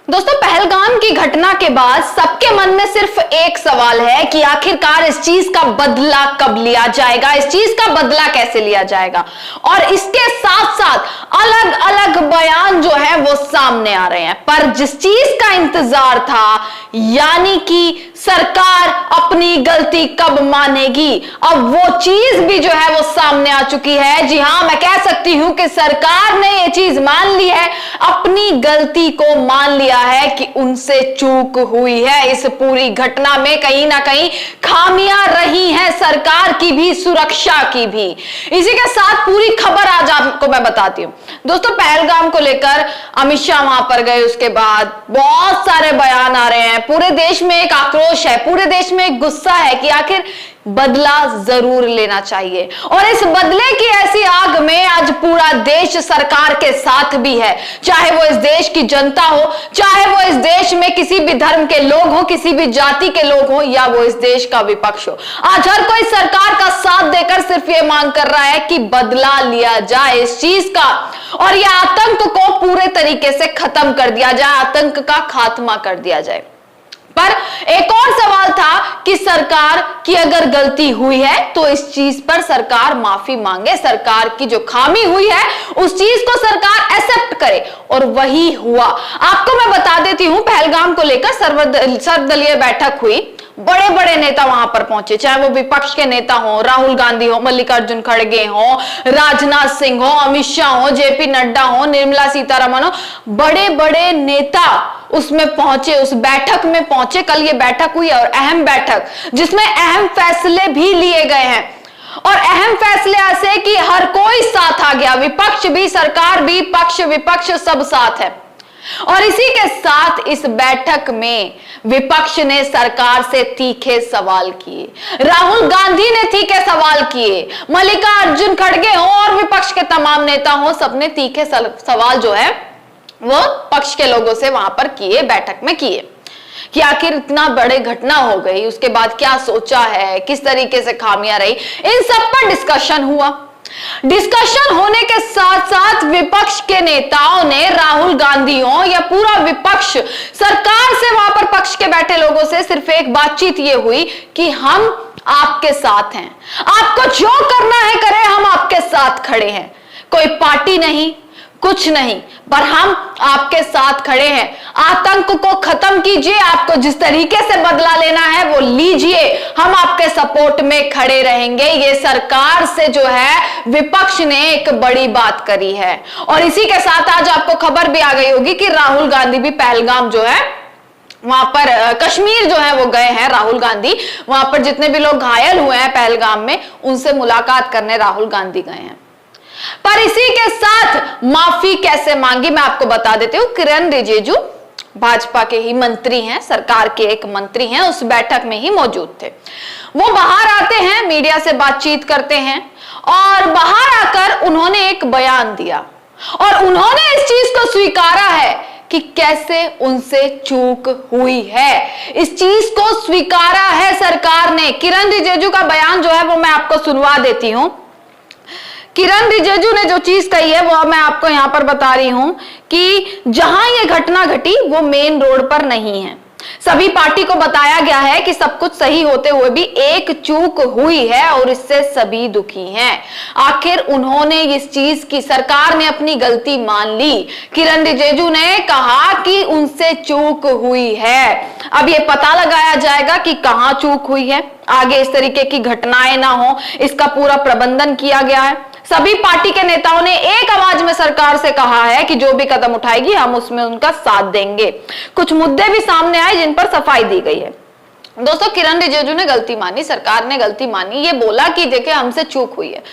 दोस्तों, पहलगाम की घटना के बाद सबके मन में सिर्फ एक सवाल है कि आखिरकार इस चीज का बदला कब लिया जाएगा, इस चीज का बदला कैसे लिया जाएगा। और इसके साथ साथ अलग अलग बयान जो है वो सामने आ रहे हैं। पर जिस चीज का इंतजार था, यानी कि सरकार अपनी गलती कब मानेगी, अब वो चीज भी जो है वो सामने आ चुकी है। जी हां, मैं कह सकती हूं कि सरकार ने ये चीज मान ली है, अपनी गलती को मान लिया है कि उनसे चूक हुई है। इस पूरी घटना में कहीं ना कहीं खामियां रही हैं, सरकार की भी, सुरक्षा की भी। इसी के साथ पूरी खबर आज आपको मैं बताती हूं। दोस्तों, पहलगाम को लेकर अमित शाह वहां पर गए, उसके बाद बहुत सारे बयान आ रहे हैं। पूरे देश में एक आक्रोश है, पूरे देश में एक गुस्सा है कि आखिर बदला जरूर लेना चाहिए। और इस बदले की ऐसी आग में आज पूरा देश सरकार के साथ भी है, चाहे वो इस देश की जनता हो, चाहे वो इस देश में किसी भी धर्म के लोग हो, किसी भी जाति के लोग हो, या वो इस देश का विपक्ष हो। आज हर कोई सरकार का साथ देकर सिर्फ ये मांग कर रहा है कि बदला लिया जाए इस चीज का, और यह आतंक को पूरे तरीके से खत्म कर दिया जाए, आतंक का खात्मा कर दिया जाए। पर एक और सवाल था कि सरकार की अगर गलती हुई है तो इस चीज पर सरकार माफी मांगे, सरकार की जो खामी हुई है उस चीज को सरकार एक्सेप्ट करे, और वही हुआ। आपको मैं बता देती हूं, पहलगाम को लेकर सर्वदलीय बैठक हुई, बड़े बड़े नेता वहां पर पहुंचे, चाहे वो विपक्ष के नेता हो, राहुल गांधी हो, मल्लिकार्जुन खड़गे हो, राजनाथ सिंह हो, अमित शाह हो, जेपी नड्डा हो, निर्मला सीतारमण हो, बड़े बड़े नेता उसमें पहुंचे, उस बैठक में पहुंचे। कल ये बैठक हुई और अहम बैठक, जिसमें अहम फैसले भी लिए गए हैं। और अहम फैसले ऐसे कि हर कोई साथ आ गया, विपक्ष भी, सरकार भी, पक्ष विपक्ष सब साथ है। और इसी के साथ इस बैठक में विपक्ष ने सरकार से तीखे सवाल किए, राहुल गांधी ने तीखे सवाल किए, मल्लिकार्जुन खड़गे हो और विपक्ष के तमाम नेता हो, सबने तीखे सवाल जो है वो पक्ष के लोगों से वहां पर किए, बैठक में किए कि आखिर इतना बड़ी घटना हो गई, उसके बाद क्या सोचा है, किस तरीके से खामियां रही, इन सब पर डिस्कशन हुआ। डिस्कशन होने के साथ साथ विपक्ष के नेताओं ने, राहुल गांधी हो या पूरा विपक्ष, सरकार से, वहां पर पक्ष के बैठे लोगों से सिर्फ एक बातचीत ये हुई कि हम आपके साथ हैं, आपको जो करना है करें, हम आपके साथ खड़े हैं। कोई पार्टी नहीं, कुछ नहीं, पर हम आपके साथ खड़े हैं। आतंक को खत्म कीजिए, आपको जिस तरीके से बदला लेना है वो लीजिए, हम आपके सपोर्ट में खड़े रहेंगे। ये सरकार से जो है विपक्ष ने एक बड़ी बात करी है। और इसी के साथ आज आपको खबर भी आ गई होगी कि राहुल गांधी भी पहलगाम जो है वहां पर, कश्मीर जो है वो गए हैं राहुल गांधी। वहां पर जितने भी लोग घायल हुए हैं पहलगाम में, उनसे मुलाकात करने राहुल गांधी गए हैं। पर इसी के साथ माफी कैसे मांगी मैं आपको बता देती हूं। किरण रिजिजू भाजपा के ही मंत्री हैं, सरकार के एक मंत्री हैं, उस बैठक में ही मौजूद थे। वो बाहर आते हैं, मीडिया से बातचीत करते हैं, और बाहर आकर उन्होंने एक बयान दिया और उन्होंने इस चीज को स्वीकारा है कि कैसे उनसे चूक हुई है। इस चीज को स्वीकारा है सरकार ने। किरण रिजिजू का बयान जो है वो मैं आपको सुनवा देती हूं। किरण रिजिजू ने जो चीज कही है वो मैं आपको यहां पर बता रही हूं कि जहां ये घटना घटी वो मेन रोड पर नहीं है। सभी पार्टी को बताया गया है कि सब कुछ सही होते हुए भी एक चूक हुई है और इससे सभी दुखी हैं। आखिर उन्होंने इस चीज की, सरकार ने अपनी गलती मान ली। किरण रिजिजू ने कहा कि उनसे चूक हुई है। अब ये पता लगाया जाएगा कि कहां चूक हुई है, आगे इस तरीके की घटनाएं ना हो, इसका पूरा प्रबंधन किया गया है। सभी पार्टी के नेताओं ने एक आवाज में सरकार से कहा है कि जो भी कदम उठाएगी हम उसमें उनका साथ देंगे। कुछ मुद्दे भी सामने आए जिन पर सफाई दी गई है। दोस्तों, किरण रिजिजू ने गलती मानी, सरकार ने गलती मानी, ये बोला कि देखिए हमसे चूक हुई है,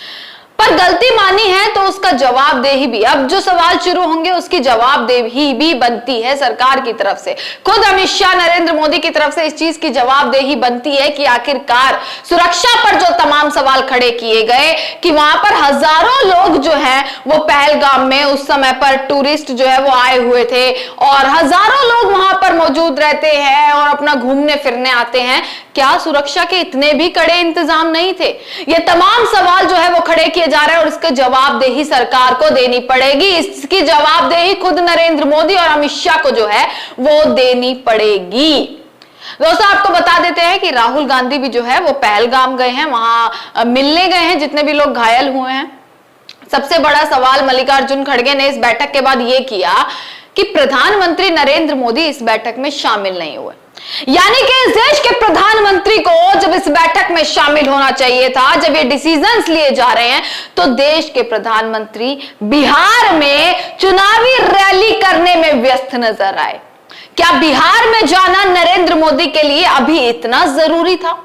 पर गलती मानी है तो उसका जवाबदेही भी, अब जो सवाल शुरू होंगे उसकी जवाबदेही भी बनती है सरकार की तरफ से। खुद अमित शाह, नरेंद्र मोदी की तरफ से इस चीज की जवाबदेही बनती है कि आखिरकार सुरक्षा पर जो तमाम सवाल खड़े किए गए कि वहां पर हजारों लोग जो हैं वो पहलगाम में उस समय पर टूरिस्ट जो है वो आए हुए थे और हजारों लोग वहां पर मौजूद रहते हैं और अपना घूमने फिरने आते हैं, क्या सुरक्षा के इतने भी कड़े इंतजाम नहीं थे? ये तमाम सवाल जो है वो खड़े किए जा रहे हैं और इसके जवाबदेही सरकार को देनी पड़ेगी। इसकी जवाबदेही खुद नरेंद्र मोदी और अमित शाह को जो है वो देनी पड़ेगी। दोस्तों, आपको बता देते हैं कि राहुल गांधी भी जो है वो पहलगाम गए हैं, वहां मिलने गए हैं जितने भी लोग घायल हुए हैं। सबसे बड़ा सवाल मल्लिकार्जुन खड़गे ने इस बैठक के बाद यह किया कि प्रधानमंत्री नरेंद्र मोदी इस बैठक में शामिल नहीं हुए। यानी कि इस देश के प्रधानमंत्री को जब इस बैठक में शामिल होना चाहिए था, जब ये डिसीजंस लिए जा रहे हैं, तो देश के प्रधानमंत्री बिहार में चुनावी रैली करने में व्यस्त नजर आए। क्या बिहार में जाना नरेंद्र मोदी के लिए अभी इतना जरूरी था?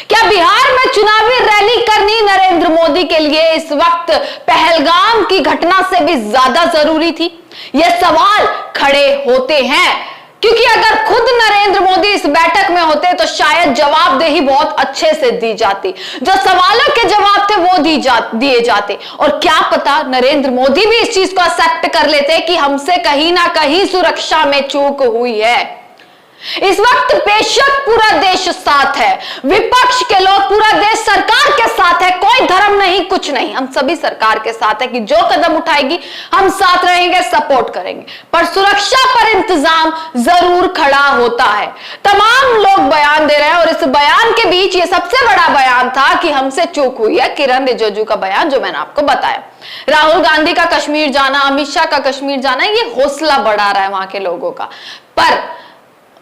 क्या बिहार में चुनावी रैली करनी नरेंद्र मोदी के लिए इस वक्त पहलगाम की घटना से भी ज्यादा जरूरी थी? ये सवाल खड़े होते हैं, क्योंकि अगर खुद नरेंद्र मोदी इस बैठक में होते तो शायद जवाबदेही बहुत अच्छे से दी जाती, जो सवालों के जवाब थे वो दिए जाते, और क्या पता नरेंद्र मोदी भी इस चीज को एक्सेप्ट कर लेते कि हमसे कहीं ना कहीं सुरक्षा में चूक हुई है। इस वक्त बेशक पूरा देश साथ है, विपक्ष के लोग, पूरा देश सरकार के साथ है, कोई धर्म नहीं, कुछ नहीं, हम सभी सरकार के साथ है कि जो कदम उठाएगी हम साथ रहेंगे, सपोर्ट करेंगे, पर सुरक्षा पर इंतजाम जरूर खड़ा होता है। तमाम लोग बयान दे रहे हैं और इस बयान के बीच ये सबसे बड़ा बयान था कि हमसे चूक हुई है, किरण रिजिजू का बयान जो मैंने आपको बताया। राहुल गांधी का कश्मीर जाना, अमित शाह का कश्मीर जाना, ये हौसला बढ़ा रहा है वहां के लोगों का, पर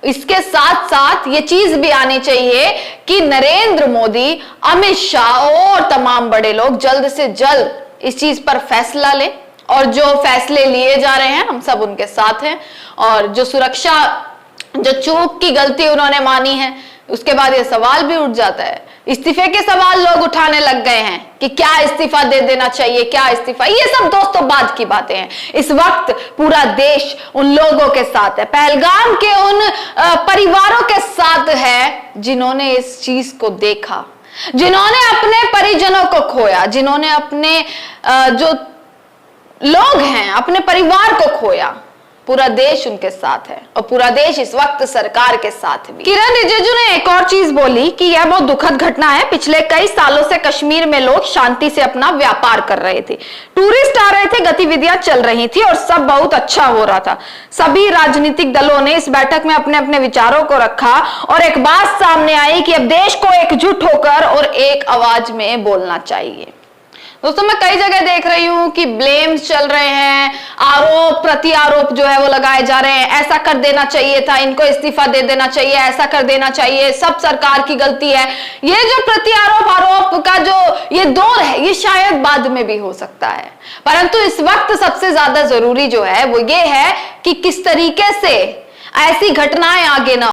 इसके साथ साथ ये चीज भी आनी चाहिए कि नरेंद्र मोदी, अमित शाह और तमाम बड़े लोग जल्द से जल्द इस चीज पर फैसला लें, और जो फैसले लिए जा रहे हैं हम सब उनके साथ हैं। और जो सुरक्षा, जो चूक की गलती उन्होंने मानी है, उसके बाद ये सवाल भी उठ जाता है, इस्तीफे के सवाल लोग उठाने लग गए हैं कि क्या इस्तीफा दे देना चाहिए, क्या इस्तीफा, ये सब दोस्तों बाद की बातें हैं। इस वक्त पूरा देश उन लोगों के साथ है, पहलगाम के उन परिवारों के साथ है जिन्होंने इस चीज को देखा, जिन्होंने अपने परिजनों को खोया, जिन्होंने अपने जो लोग हैं अपने परिवार को खोया। पूरा देश उनके साथ है और पूरा देश इस वक्त सरकार के साथ भी। किरण रिजिजू ने एक और चीज बोली कि यह बहुत दुखद घटना है, पिछले कई सालों से कश्मीर में लोग शांति से अपना व्यापार कर रहे थे, टूरिस्ट आ रहे थे, गतिविधियां चल रही थी और सब बहुत अच्छा हो रहा था। सभी राजनीतिक दलों ने इस बैठक में अपने अपने विचारों को रखा और एक बात सामने आई कि अब देश को एकजुट होकर और एक आवाज में बोलना चाहिए। दोस्तों, मैं कई जगह देख रही हूं कि ब्लेम्स चल रहे हैं, आरोप प्रति आरोप जो है वो लगाए जा रहे हैं, ऐसा कर देना चाहिए था, इनको इस्तीफा दे देना चाहिए, ऐसा कर देना चाहिए, सब सरकार की गलती है। ये जो प्रति आरोप का जो ये दौर है, ये शायद बाद में भी हो सकता है, परंतु इस वक्त सबसे ज्यादा जरूरी जो है वो ये है कि किस तरीके से ऐसी घटनाएं आगे ना